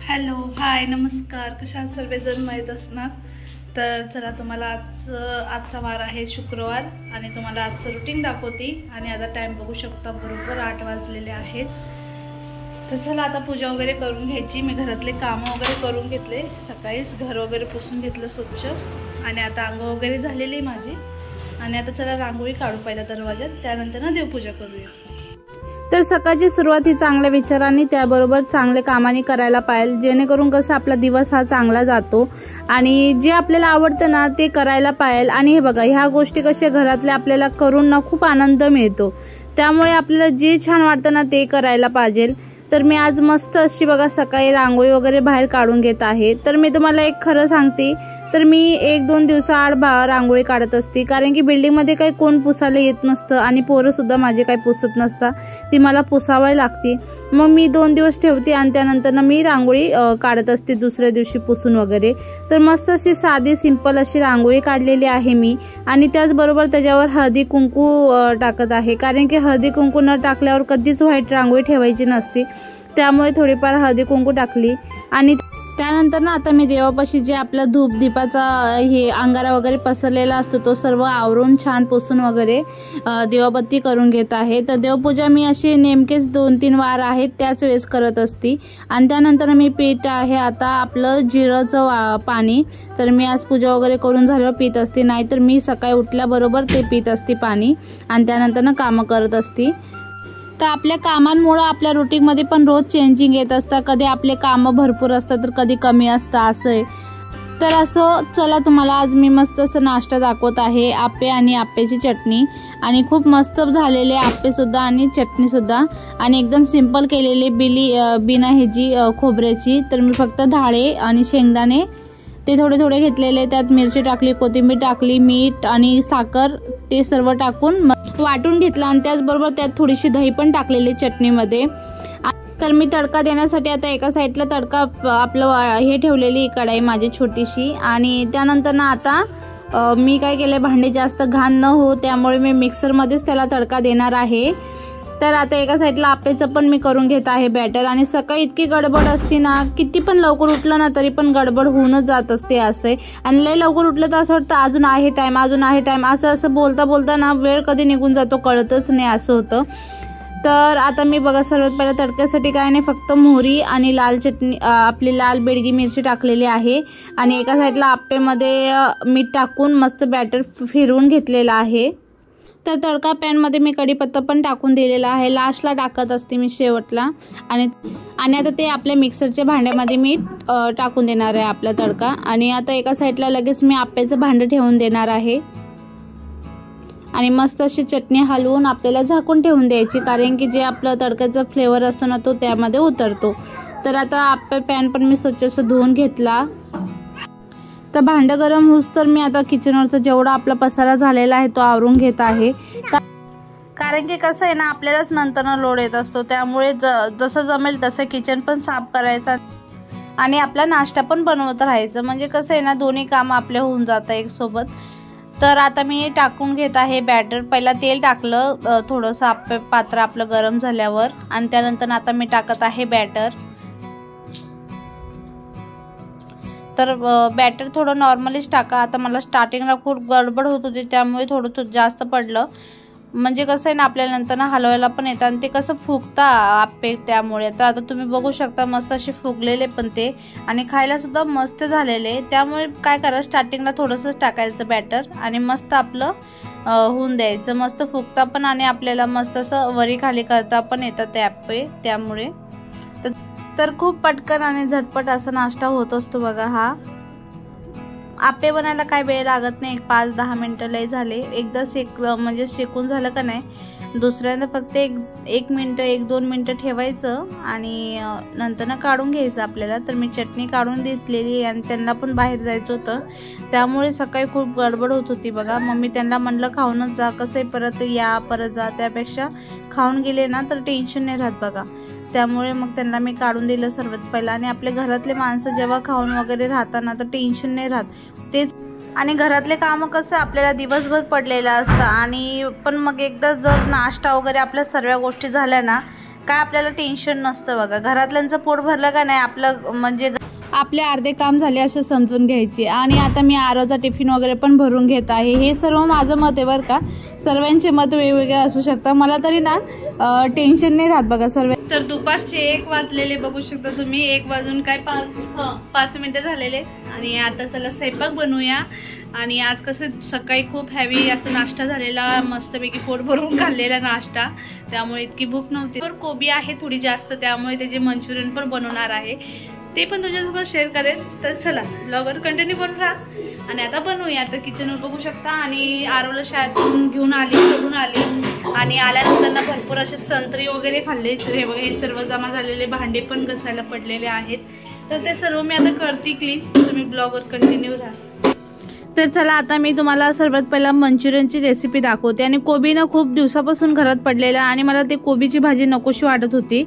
Hello hi नमस्कार, कशा सर्वजण माहीत असणार. तर चला तुम्हाला आजचा वार आहे शुक्रवार आणि तुम्हाला आजचं रुटीन दाखवते. आणि आता टाइम बघू शकता, बरोबर 8 वाजलेले आहेत. तर चला आता पूजा वगैरे करून घ्यायची. मी घरातले कामं वगैरे करून घेतले, सकाळीच घर वगैरे पुसून घेतलं स्वच्छ. आणि आता अंघोळ वगैरे झालेली माझी. आणि आता चला रांगोळी काढू पहिल्या दरवाज्यात, त्यानंतर ना देवपूजा करूया. तर सकाळची सुरुवात ही चांगल्या विचारांनी त्याबरोबर चांगले कामांनी करायला पाहिजे, जेणेकरून कसं आपला दिवस हा चांगला जातो. आणि जे आपल्याला आवडतं ना ते करायला पाहिजे. आणि हे बघा, ह्या गोष्टी कशा घरातल्या आपल्याला करून ना खूप आनंद मिळतो. त्यामुळे आपल्याला जे छान वाटतं ना ते करायला पाहिजे. तर मी आज मस्त अशी बघा सकाळी रांगोळी वगैरे बाहेर काढून घेत आहे. तर मी तुम्हाला एक खरं सांगते, तर मी 1-2 दिवसाआड रांगोळी काढत असते, कारण की बिल्डिंगमध्ये काही कोण पुसायला येत नसतं आणि पोरं सुद्धा माझे काही पुसत नसतात, ती मला पुसावावी लागते. मग मी 2 दिवस ठेवते आणि त्यानंतर मी रांगोळी काढत असते दुसऱ्या दिवशी पुसून वगैरे. तर मस्त अशी साधी सिंपल अशी रांगोळी काढलेली आहे मी. आणि त्याचबरोबर त्याच्यावर हळदी कुंकू टाकत आहे, कारण की हळदी कुंकू न टाकल्यावर कधीच व्हाईट रांगोळी ठेवायची नसते. त्यामुळे थोडीफार हळदी कुंकू टाकली. आणि त्यानंतर ना आता मी देवापाशी जे आपला धूप दीपाचा हे अंगारा वगैरे पसरलेला असतो तो सर्व आवरून छान पुसून वगैरे देवाबत्ती करून घेत आहे. तर देवपूजा मी अशी नेमकेच 2-3 वार आहेत त्याच वेळेस करत असते. आणि त्यानंतर मी पीठ आहे आता आपलं जिरंचं पाणी, तर मी आज पूजा वगैरे करून झाल्यावर पीत असते, नाहीतर मी सकाळी उठल्याबरोबर ते पीत असते पाणी. आणि त्यानंतर ना कामं करत असते. तर आपल्या कामांमुळे आपल्या रुटीनमध्ये पण रोज चेंजिंग येत असतं. कधी आपले कामं भरपूर असतात तर कधी कमी असतं, असं आहे. तर असं चला तुम्हाला आज मी मस्त असं नाश्ता दाखवत आहे. आप्पे आणि आप्प्याची चटणी. आणि खूप मस्त झालेले आप्पेसुद्धा आणि चटणीसुद्धा. आणि एकदम सिंपल केलेले बिना ह्याची खोबऱ्याची. तर मी फक्त डाळे आणि शेंगदाणे ते थोडे थोडे घेतलेले, त्यात मिरची टाकली, कोथिंबीर टाकली, मीठ आणि साखर ते सर्व टाकून वाटून घेतलं. आणि त्याचबरोबर त्यात थोडीशी दही पण टाकलेली चटणीमध्ये. तर मी तडका देण्यासाठी आता एका साईडला तडका आपलं हे ठेवलेली कढाई माझी छोटीशी. आणि त्यानंतर ना आता मी काय केलं, भांडे जास्त घाण न हो त्यामुळे मी मिक्सरमध्येच त्याला तडका देणार आहे. तर आता एका साईडला आप्पेचं पण मी करून घेत आहे बॅटर. आणि सकाळी इतकी गडबड असते ना, किती पण लवकर उठलं ना तरी पण गडबड होऊनच जात असते असं. आणि लय लवकर उठलं तर असं वाटतं अजून आहे टाइम असं बोलता बोलता ना वेळ कधी निघून जातो कळतच नाही, असं होतं. तर आता मी बघा सर्वात पहिला तडक्यासाठी काय नाही, फक्त मोहरी आणि लाल चटणी आपली लाल बेडगी मिरची टाकलेली आहे. आणि एका साईडला आप्पेमध्ये मीठ टाकून मस्त बॅटर फिरवून घेतलेलं आहे. तर तडका पॅनमध्ये मी कढीपत्ता पण टाकून दिलेला आहे, लास्टला टाकत असते मी शेवटला. आणि आता ते आपल्या मिक्सरच्या भांड्यामध्ये मी टाकून देणार आहे आपला तडका. आणि आता एका साईडला लगेच मी आप्याचं भांडं ठेवून देणार आहे. आणि मस्त अशी चटणी हलवून आपल्याला झाकून ठेवून द्यायची, कारण की जे आपलं तडक्याचा फ्लेवर असतो ना तो त्यामध्ये उतरतो. तर आता आप्पे पॅन पण मी स्वच्छ असं धुवून घेतला. तर भांडं गरम होऊस तर मी आता किचनवरचा जेवढा आपला पसारा झालेला आहे तो आवरून घेत आहे, कारण की कसं आहे ना आपल्यालाच नंतर लोड येत असतो. त्यामुळे जसं जमेल तसं किचन पण साफ करायचं आणि आपला नाश्ता पण बनवत राहायचं. म्हणजे कसं आहे ना दोन्ही कामं आपल्या होऊन जातं एक सोबत. तर आता मी टाकून घेत आहे बॅटर. पहिला तेल टाकलं थोडंसं पात्र आपलं गरम झाल्यावर. आणि त्यानंतर आता मी टाकत आहे बॅटर. तर बॅटर थोडं नॉर्मलीच टाका. आता मला स्टार्टिंगला खूप गडबड होत होती त्यामुळे थोडं जास्त पडलं. म्हणजे कसं आहे ना आपल्याला नंतर ना हलवायला पण येतं आणि ते कसं फुगता आप्पे त्यामुळे. तर आता तुम्ही बघू शकता मस्त असे फुगलेले पण ते आणि खायला सुद्धा मस्त झालेले. त्यामुळे काय करा, स्टार्टिंगला थोडंसंच टाकायचं बॅटर आणि मस्त आपलं होऊन द्यायचं. मस्त फुगता पण आणि आपल्याला मस्त असं वरी खाली करता पण येतं ते आप्पे त्यामुळे. तर खूप पटकन आणि झटपट असा नाश्ता होत असतो बघा हा. आप्पे बनायला काय वेळ लागत नाही, 5-10 मिनटं लय झाले. एकदा म्हणजे शेकून झालं का नाही, दुसऱ्यांदा फक्त 1 मिनटं 1-2 मिनटं ठेवायचं आणि नंतर ना काढून घ्यायचं आपल्याला. तर मी चटणी काढून घेतलेली आणि त्यांना पण बाहेर जायचं होतं त्यामुळे सकाळी खूप गडबड होत होती बघा. मग मी त्यांना म्हणलं खाऊनच जा, कसं आहे परत जा, त्यापेक्षा खाऊन गेले ना तर टेन्शन नाही राहत बघा. त्यामुळे मग त्यांना मी काढून दिलं सर्वात पहिला. आणि आपले घरातले माणसं जेव्हा खाऊन वगैरे राहताना तर टेन्शन नाही राहत तेच. आणि घरातले कामं कसं आपल्याला दिवसभर पडलेलं असतं. आणि पण मग एकदा जर नाश्ता वगैरे आपल्या सर्व गोष्टी झाल्या ना काय आपल्याला टेन्शन नसतं बघा. घरातल्यांचं पोट भरलं का नाही आपलं म्हणजे आपले अर्धे काम झाले असं समजून घ्यायचे. आणि आता मी आरोचा टिफिन वगैरे पण भरून घेत आहे. हे सर्व माझं मत आहे बरं का, सर्वांचे मत वेगवेगळे असू शकतात. मला तरी ना टेन्शन नाही राहत बघा सर्व. तर दुपारचे 1 वाजलेले बघू शकता तुम्ही. 1 वाजून काय 5 मिनिटं झालेले. आणि आता चला स्वयंपाक बनवूया. आणि आज कसं सकाळी खूप हॅवी असं नाश्ता झालेला, मस्तपैकी पोट भरून खाल्लेला नाश्ता, त्यामुळे इतकी भूक नव्हती. तर कोबी आहे थोडी जास्त, त्यामुळे त्याचे मंचुरियन पण बनवणार आहे, ते पण तुझ्यासोबत शेअर करेल. तर चला ब्लॉगर कंटिन्यू करून राहा. आणि आता बनवूया. आता किचनवर बघू शकता. आणि आरोला शाळेतून घेऊन आली, सोडून आली. आणि आल्यानंतर ना भरपूर असे संत्री वगैरे खाल्ले. हे बघा, हे सर्व जमा झालेले भांडे पण घसायला पडलेले आहेत. तर ते सर्व मी आता करते क्लीन. तुम्ही ब्लॉगर कंटिन्यू राहा. तर चला आता मी तुम्हाला सर्वात पहिला मंचुरियनची रेसिपी दाखवते. आणि कोबी ना खूप दिवसापासून घरात पडलेला आणि मला ते कोबीची भाजी नकोशी वाटत होती,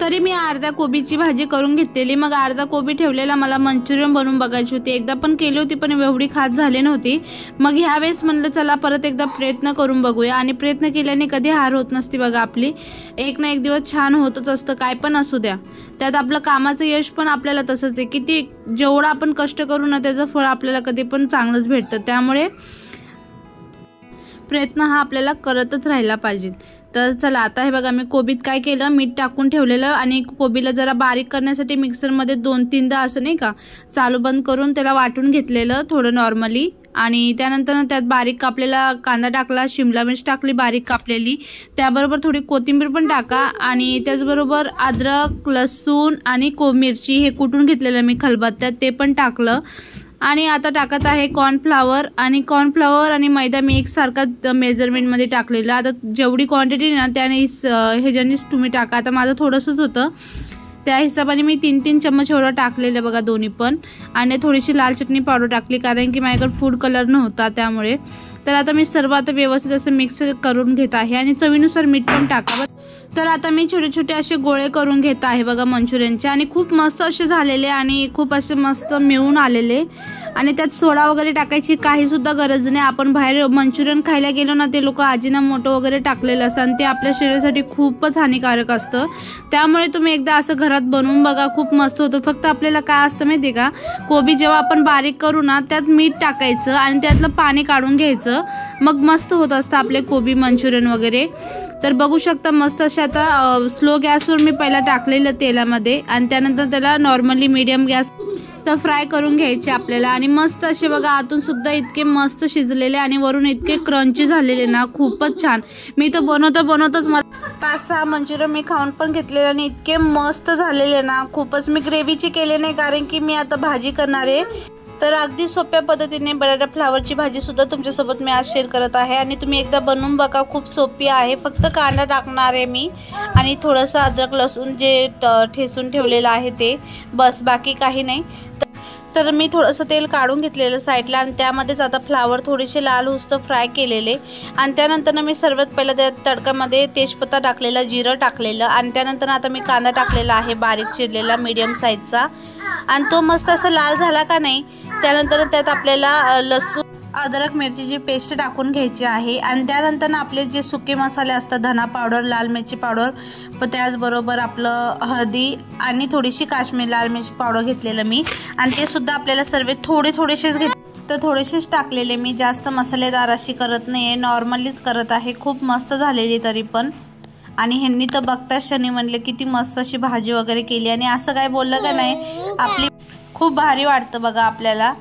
तरी मी अर्धा कोबीची भाजी करून घेतलेली. मग अर्धा कोबी ठेवलेला मला मंचुरियन बनवून बघायची होती. एकदा पण केली होती पण एवढी खास झाली नव्हती. मग ह्यावेळेस म्हणलं चला परत एकदा प्रयत्न करून बघूया. आणि प्रयत्न केल्याने कधी हार होत नसती बघा आपली. एक ना एक दिवस छान होतच असतं, काय पण असू द्या. त्यात आपलं कामाचं यश पण आपल्याला तसंच आहे, किती जेवढं आपण कष्ट करू ना त्याचं फळ आपल्याला कधी पण चांगलंच भेटतं. त्यामुळे प्रयत्न हा आपल्याला करतच राहिला पाहिजे. तर चला आता हे बघा, मी कोबीत काय केलं, मीठ टाकून ठेवलेलं आणि कोबीला जरा बारीक करण्यासाठी मिक्सरमध्ये 2-3दा असं नाही का चालू बंद करून त्याला वाटून घेतलेलं थोडं नॉर्मली. आणि त्यानंतर त्यात बारीक कापलेला कांदा टाकला, शिमला मिर्च टाकली बारीक कापलेली, त्याबरोबर थोडी कोथिंबीर पण टाका. आणि त्याचबरोबर अद्रक, लसूण आणि मिरची हे कुटून घेतलेलं मी खलबत्त्यात, ते पण टाकलं. आणि आता टाकत आहे कॉर्नफ्लावर. आणि कॉर्नफ्लावर आणि मैदा मी एकसारखा मेजरमेंटमध्ये टाकलेला. आता जेवढी क्वांटिटी ना त्याने ह्याच्यानेच तुम्ही टाका. आता माझं थोडंसंच होतं, त्या हिशोबाने मी 3-3 चम्मच एवढं टाकलेलं बघा दोन्ही पण. आणि थोडीशी लाल चटणी पावडर टाकली कारण की माझ्याकडे फूड कलर नव्हता त्यामुळे. तर आता मी सर्व आता व्यवस्थित असं मिक्स करून घेत आहे. आणि चवीनुसार मीठ पण टाका. तर आता मी छोटे छोटे असे गोळे करून घेत आहे बघा मंचुरियनचे. आणि खूप मस्त असे झालेले आणि खूप असे मस्त मिळून आलेले. आणि त्यात सोडा वगैरे टाकायची काही सुद्धा गरज नाही. आपण बाहेर मंचुरियन खायला गेलो ना, ते लोक अजिनोमोटो वगैरे टाकलेलं असतं आणि ते आपल्या शरीरासाठी खूपच हानिकारक असतं. त्यामुळे तुम्ही एकदा असं घरात बनवून बघा, खूप मस्त होतं. फक्त आपल्याला काय असतं माहिती का, कोबी जेव्हा आपण बारीक करू ना त्यात मीठ टाकायचं आणि त्यातलं पाणी काढून घ्यायचं, मग मस्त होत असतं आपले कोबी मंचुरियन वगैरे. तर बघू शकता मस्त असे आता स्लो गॅसवर मी पहिला टाकलेलं तेलामध्ये आणि त्यानंतर त्याला नॉर्मली मीडियम गॅस तर फ्राय करून घ्यायचे आपल्याला. आणि मस्त असे बघा आतून सुद्धा इतके मस्त शिजलेले आणि वरून इतके क्रंची झालेले ना, खूपच छान. मी तर बनवतच मला 5-6 मंचुरियन मी खाऊन पण घेतलेले आणि इतके मस्त झालेले ना, खूपच. मी ग्रेव्हीचे केले नाही कारण की मी आता भाजी करणार आहे. तर अगदी सोप्या पद्धतीने बटाटा फ्लावरची भाजी सुद्धा तुमच्यासोबत मी आज शेअर करत आहे. आणि तुम्ही एकदा बनवून बघा, खूप सोपी आहे. फक्त कांदा टाकणार आहे मी आणि थोडंसं अद्रक लसूण जे ठेचून ठेवलेलं आहे ते, बस, बाकी काही नाही. तर मी थोडंसं तेल काढून घेतलेलं साईडला आणि त्यामध्येच आता फ्लावर थोडेसे लाल होऊस्तर फ्राय केलेले. आणि त्यानंतर मी सर्वात पहिलं त्या तडकामध्ये तेजपत्ता टाकलेला, जिरं टाकलेलं आणि त्यानंतर आता मी कांदा टाकलेला आहे बारीक चिरलेला मीडियम साईजचा. आणि तो मस्त असा लाल झाला का नाही, त्यानंतर त्यात आपल्याला लसूण, अद्रक, मिरचीची पेस्ट टाकून घ्यायची आहे. आणि त्यानंतर आपले जे सुके मसाले असतात, धना पावडर, लाल मिरची पावडर, पण त्याचबरोबर आपलं हळदी आणि थोडीशी काश्मीरी लाल मिरची पावडर घेतलेलं मी. आणि ते सुद्धा आपल्याला सर्व थोडेसेच तर थोडेसेच टाकलेले मी. जास्त मसालेदार अशी करत नाही आहे, नॉर्मलीच करत आहे. खूप मस्त झालेली तरी पण. आणि ह्यांनी तर बघताच क्षणी म्हणले किती मस्त अशी भाजी वगैरे केली. आणि असं काय बोललं का नाही, आपली खूप भारी वाटतं बघा आपल्याला.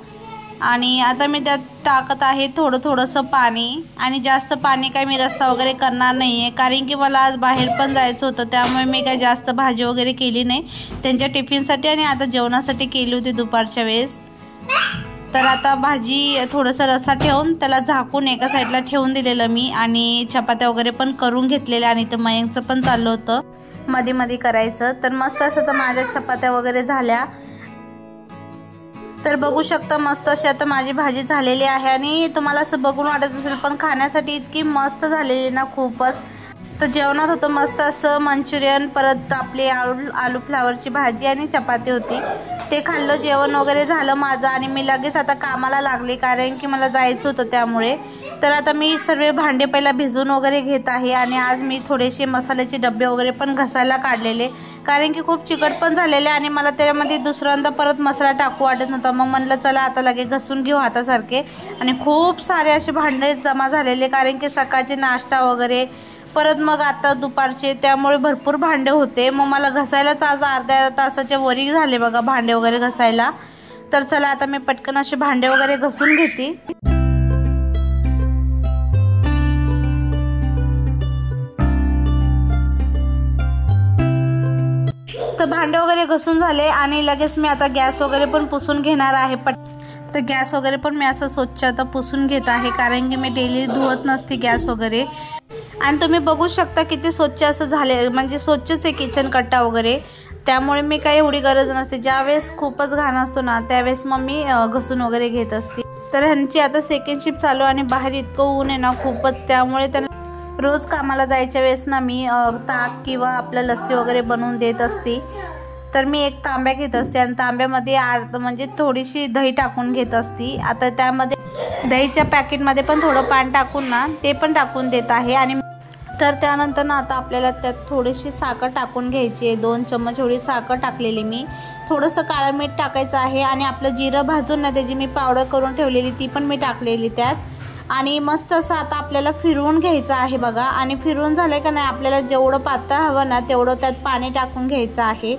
आणि आता मी त्यात टाकत आहे थोडंसं पाणी. आणि जास्त पाणी काय मी रस्सा वगैरे करणार नाही आहे कारण की मला आज बाहेर पण जायचं होतं, त्यामुळे मी काय जास्त भाजी वगैरे केली नाही. त्यांच्या टिफिनसाठी आणि आता जेवणासाठी केली होती दुपारच्या वेळेस. तर आता भाजी थोडंसं रस्सा ठेवून त्याला झाकून एका साईडला ठेवून दिलेलं मी. आणि चपात्या वगैरे पण करून घेतलेल्या. आणि इथं मयंकचं पण चाललं होतं मध्ये करायचं. तर मस्त असं तर माझ्या चपात्या वगैरे झाल्या. तर बघू शकता मस्त अशी आता माझी भाजी झालेली आहे. आणि तुम्हाला असं बघून वाटत असेल पण खाण्यासाठी इतकी मस्त झालेली ना, खूपच. तर जेवणात होतं मस्त असं मंचुरियन, परत आपली आलू फ्लावरची भाजी आणि चपाती होती. ते खाल्लं, जेवण वगैरे झालं माझं. आणि मी लगेच आता कामाला लागले कारण की मला जायचं होतं त्यामुळे. तर आता मी सर्व भांडे पहिला भिजवून वगैरे घेत आहे आणि आज मी थोडेसे मसाल्याचे डबे वगैरे पण घसायला काढलेले, कारण की खूप चिकट पण झालेले आणि मला त्याच्यामध्ये दुसऱ्यांदा परत मसाला टाकू वाटत नव्हता. मग म्हणलं चला आता लगेच घसून घेऊ हातासारखे. आणि खूप सारे असे भांडे जमा झालेले, कारण की सकाळचे नाश्ता वगैरे परत मग आता दुपारचे, त्यामुळे भरपूर भांडे होते. मग मला घसायलाच आज अर्ध्या तासाच्या वरी झाले बघा भांडे वगैरे घसायला. तर चला आता मी पटकन असे भांडे वगैरे घसून घेते. तर भांडे वगैरे घसून झाले आणि लगेच मी आता गॅस वगैरे पण पुसून घेणार आहे. तर गॅस वगैरे पण मी असं स्वच्छ आता पुसून घेत आहे, कारण की मी डेली धुवत नसते गॅस वगैरे. आणि तुम्ही बघू शकता किती स्वच्छ असं झाले, म्हणजे स्वच्छच आहे किचन कट्टा वगैरे. त्यामुळे मी काही एवढी गरज नसते. ज्यावेळेस खूपच घाण असतो ना त्यावेळेस मग मी घसून वगैरे घेत असते. तर ह्यांची आता सेकंड शिफ्ट चालू आणि बाहेर इतकं ऊन आहे ना खूपच, त्यामुळे त्यांना रोज कामाला जायच्या वेळेस ना मी ताक किंवा आपलं लस्सी वगैरे बनवून देत असते. तर मी एक तांब्या घेत असते आणि तांब्यामध्ये म्हणजे थोडीशी दही टाकून घेत असते. आता त्यामध्ये दहीच्या पॅकेटमध्ये पण थोडं पाणी टाकून ना ते पण टाकून देत आहे. आणि तर त्यानंतर ना आता आपल्याला त्यात थोडीशी साखर टाकून घ्यायची आहे. 2 चम्मच एवढी साखर टाकलेली मी. थोडंसं काळं मीठ टाकायचं आहे आणि आपलं जिरं भाजून ना त्याची मी पावडर करून ठेवलेली ती पण मी टाकलेली त्यात. आणि मस्त असं आता आपल्याला फिरवून घ्यायचं आहे बघा. आणि फिरवून झालं का नाही आपल्याला जेवढं पातळ हवं ना तेवढं त्यात पाणी टाकून घ्यायचं आहे.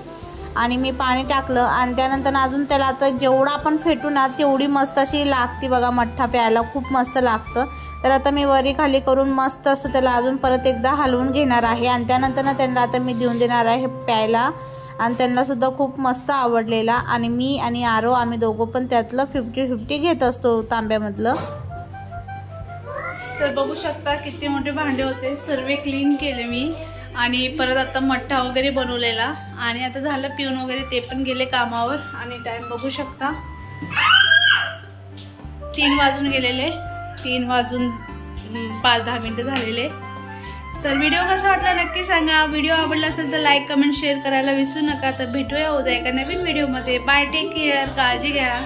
आणि मी पाणी टाकलं आणि त्यानंतर अजून त्याला आता जेवढं आपण फेटू ना तेवढी मस्त अशी लागते बघा. मठ्ठा प्यायला खूप मस्त लागतं. तर आता मी वरी खाली करून मस्त असं त्याला अजून परत एकदा हलवून घेणार आहे आणि त्यानंतर ना त्यांना आता मी देऊन देणार आहे प्यायला. आणि त्यांना सुद्धा खूप मस्त आवडलेला. आणि मी आणि आरो आम्ही दोघं पण त्यातलं 50-50 घेत असतो तांब्यामधलं. तर बघू शकता किती मोठे भांडे होते, सर्व क्लीन केले मी. आणि परत आता मठ्ठा वगैरे बनवलेला आणि आता झालं पिऊन वगैरे, ते पण गेले कामावर. आणि टाइम बघू शकता 3 वाजून गेलेले, 3 वाजून 5-10 मिनिटं झालेले. तर व्हिडिओ कसा वाटला नक्की सांगा. व्हिडिओ आवडला असेल तर लाईक कमेंट शेअर करायला विसरू नका. तर भेटूया उद्या एका नवीन व्हिडिओमध्ये. बाय, टेक केअर, काळजी घ्या.